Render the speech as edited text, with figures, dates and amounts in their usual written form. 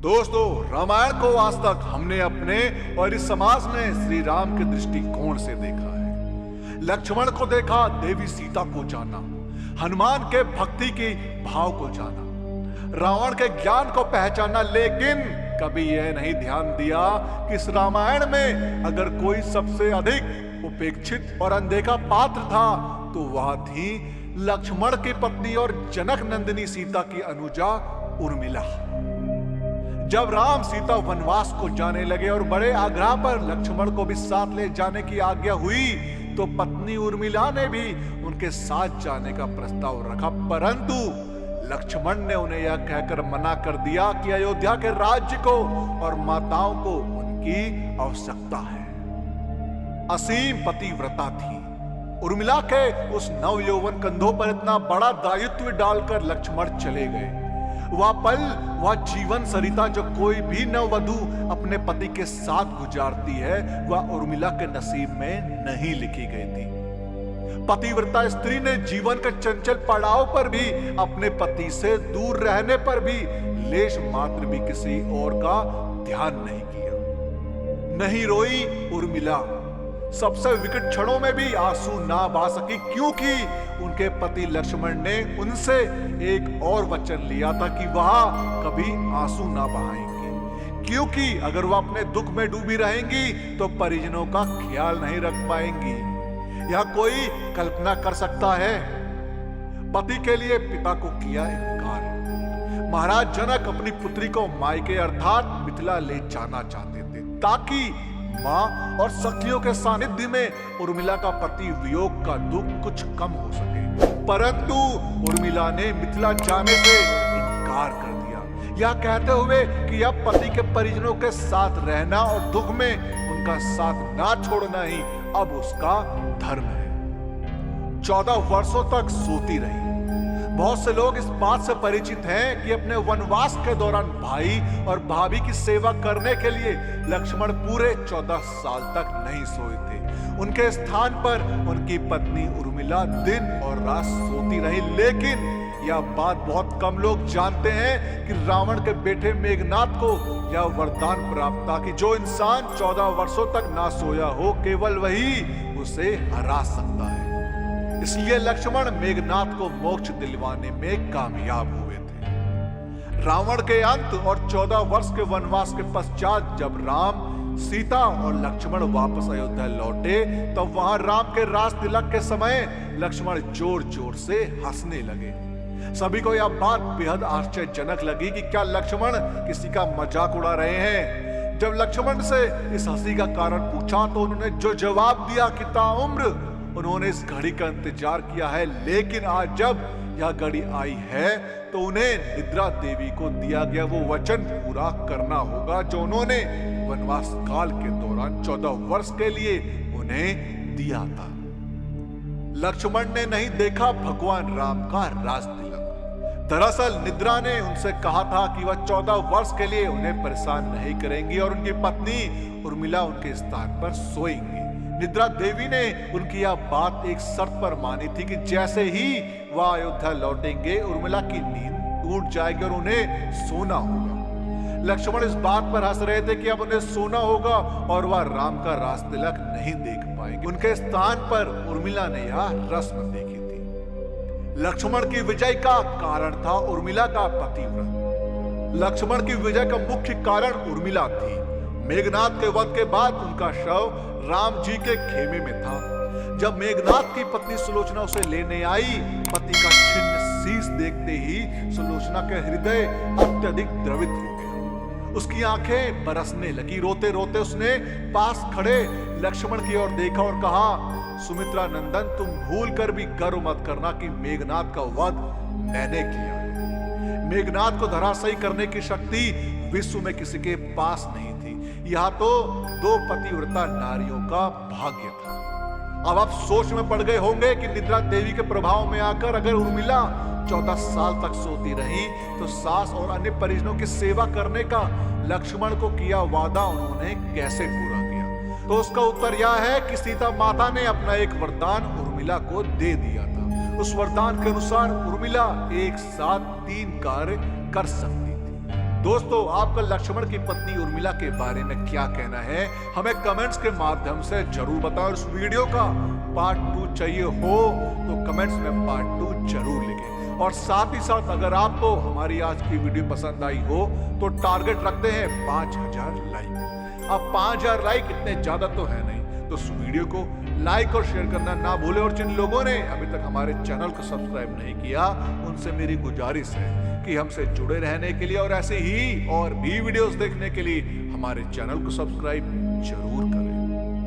दोस्तों, रामायण को आज तक हमने अपने और इस समाज ने श्री राम के दृष्टिकोण से देखा है। लक्ष्मण को देखा, देवी सीता को जाना, हनुमान के भक्ति के भाव को जाना, रावण के ज्ञान को पहचाना, लेकिन कभी यह नहीं ध्यान दिया कि इस रामायण में अगर कोई सबसे अधिक उपेक्षित और अनदेखा पात्र था तो वह थी लक्ष्मण की पत्नी और जनक नंदिनी सीता की अनुजा उर्मिला। जब राम सीता वनवास को जाने लगे और बड़े आग्रह पर लक्ष्मण को भी साथ ले जाने की आज्ञा हुई तो पत्नी उर्मिला ने भी उनके साथ जाने का प्रस्ताव रखा, परंतु लक्ष्मण ने उन्हें यह कहकर मना कर दिया कि अयोध्या के राज्य को और माताओं को उनकी आवश्यकता है। असीम पतिव्रता थी उर्मिला के उस नवयौवन कंधों पर इतना बड़ा दायित्व डालकर लक्ष्मण चले गए। वह पल, वह जीवन सरिता जो कोई भी नववधु अपने पति के साथ गुजारती है, वह उर्मिला के नसीब में नहीं लिखी गई थी। पतिव्रता स्त्री ने जीवन के चंचल पड़ाव पर भी अपने पति से दूर रहने पर भी लेश मात्र भी किसी और का ध्यान नहीं किया। नहीं रोई उर्मिला, सबसे विकट क्षणों में भी आंसू ना बहा सकी, क्योंकि उनके पति लक्ष्मण ने उनसे एक और वचन लिया था कि वह कभी आंसू ना बहाएंगी, क्योंकि अगर वह अपने दुख में डूबी रहेंगी तो परिजनों का ख्याल नहीं रख पाएंगी। यह कोई कल्पना कर सकता है? पति के लिए पिता को किया इनकार। महाराज जनक अपनी पुत्री को मायके अर्थात मिथिला ले जाना चाहते थे ताकि मां और सखियों के सानिध्य में उर्मिला का पति वियोग का दुख कुछ कम हो सके, परंतु उर्मिला ने मिथिला जाने से इनकार कर दिया, यह कहते हुए कि अब पति के परिजनों के साथ रहना और दुख में उनका साथ ना छोड़ना ही अब उसका धर्म है। 14 वर्षों तक सोती रही। बहुत से लोग इस बात से परिचित हैं कि अपने वनवास के दौरान भाई और भाभी की सेवा करने के लिए लक्ष्मण पूरे 14 साल तक नहीं सोए थे। उनके स्थान पर उनकी पत्नी उर्मिला दिन और रात सोती रही, लेकिन यह बात बहुत कम लोग जानते हैं कि रावण के बेटे मेघनाद को यह वरदान प्राप्त था कि जो इंसान 14 वर्षों तक ना सोया हो, केवल वही उसे हरा सकता है। इसलिए लक्ष्मण मेघनाद को मोक्ष दिलवाने में कामयाब हुए थे। रावण के अंत और 14 वर्ष के वनवास के पश्चात जब राम, सीता और लक्ष्मण वापस अयोध्या लौटे तब वहां राम के राज तिलक के समय लक्ष्मण जोर जोर से हंसने लगे। सभी को यह बात बेहद आश्चर्यजनक लगी कि क्या लक्ष्मण किसी का मजाक उड़ा रहे हैं। जब लक्ष्मण से इस हंसी का कारण पूछा तो उन्होंने जो जवाब दिया कि ताउम्र उन्होंने इस घड़ी का इंतजार किया है, लेकिन आज जब यह घड़ी आई है तो उन्हें निद्रा देवी को दिया गया वो वचन पूरा करना होगा जो उन्होंने वनवास काल के दौरान 14 वर्ष के लिए उन्हें दिया था। लक्ष्मण ने नहीं देखा भगवान राम का राज तिलक। दरअसल निद्रा ने उनसे कहा था कि वह 14 वर्ष के लिए उन्हें परेशान नहीं करेंगी और उनकी पत्नी उर्मिला उनके स्थान पर सोएंगी। निद्रा देवी ने उनकी यह बात एक शर्त पर मानी थी कि जैसे ही वह अयोध्या लौटेंगे उर्मिला की नींद टूट जाएगी और उन्हें सोना होगा। लक्ष्मण इस बात पर हंस रहे थे कि अब उन्हें सोना होगा और वह राम का राज तिलक नहीं देख पाएंगे। उनके स्थान पर उर्मिला ने यह रस्म देखी थी। लक्ष्मण की विजय का कारण था उर्मिला का पतिव्रत। लक्ष्मण की विजय का मुख्य कारण उर्मिला थी। मेघनाद के वध के बाद उनका शव राम जी के खेमे में था। जब मेघनाद की पत्नी सुलोचना उसे लेने आई, पति का छिन्न शीश देखते ही सुलोचना के हृदय अत्यधिक द्रवित हो गया। उसकी आंखें बरसने लगी। रोते रोते उसने पास खड़े लक्ष्मण की ओर देखा और कहा, सुमित्रा नंदन, तुम भूल कर भी गर्व मत करना कि मेघनाद का वध मैंने किया है। मेघनाद को धराशायी करने की शक्ति विश्व में किसी के पास नहीं थी। यह तो 2 पतिव्रता नारियों का भाग्य था। अब आप सोच में पड़ गए होंगे कि निद्रा देवी के प्रभाव में आकर अगर उर्मिला 14 साल तक सोती रही तो सास और अन्य परिजनों की सेवा करने का लक्ष्मण को किया वादा उन्होंने कैसे पूरा किया। तो उसका उत्तर यह है कि सीता माता ने अपना एक वरदान उर्मिला को दे दिया था। उस वरदान के अनुसार उर्मिला एक साथ 3 कार्य कर सकती थी। दोस्तों, आपका लक्ष्मण की पत्नी उर्मिला के बारे में क्या कहना है, हमें कमेंट्स के माध्यम से जरूर बताओ। इस वीडियो का पार्ट 2 चाहिए हो तो कमेंट्स में पार्ट 2 जरूर लिखें। और साथ ही साथ अगर आपको हमारी आज की वीडियो पसंद आई हो तो टारगेट रखते हैं 5000 लाइक। अब 5000 लाइक इतने ज्यादा तो है नहीं, तो इस वीडियो को लाइक और शेयर करना ना भूलें। और जिन लोगों ने अभी तक हमारे चैनल को सब्सक्राइब नहीं किया, उनसे मेरी गुजारिश है कि हमसे जुड़े रहने के लिए और ऐसे ही और भी वीडियोस देखने के लिए हमारे चैनल को सब्सक्राइब जरूर करें।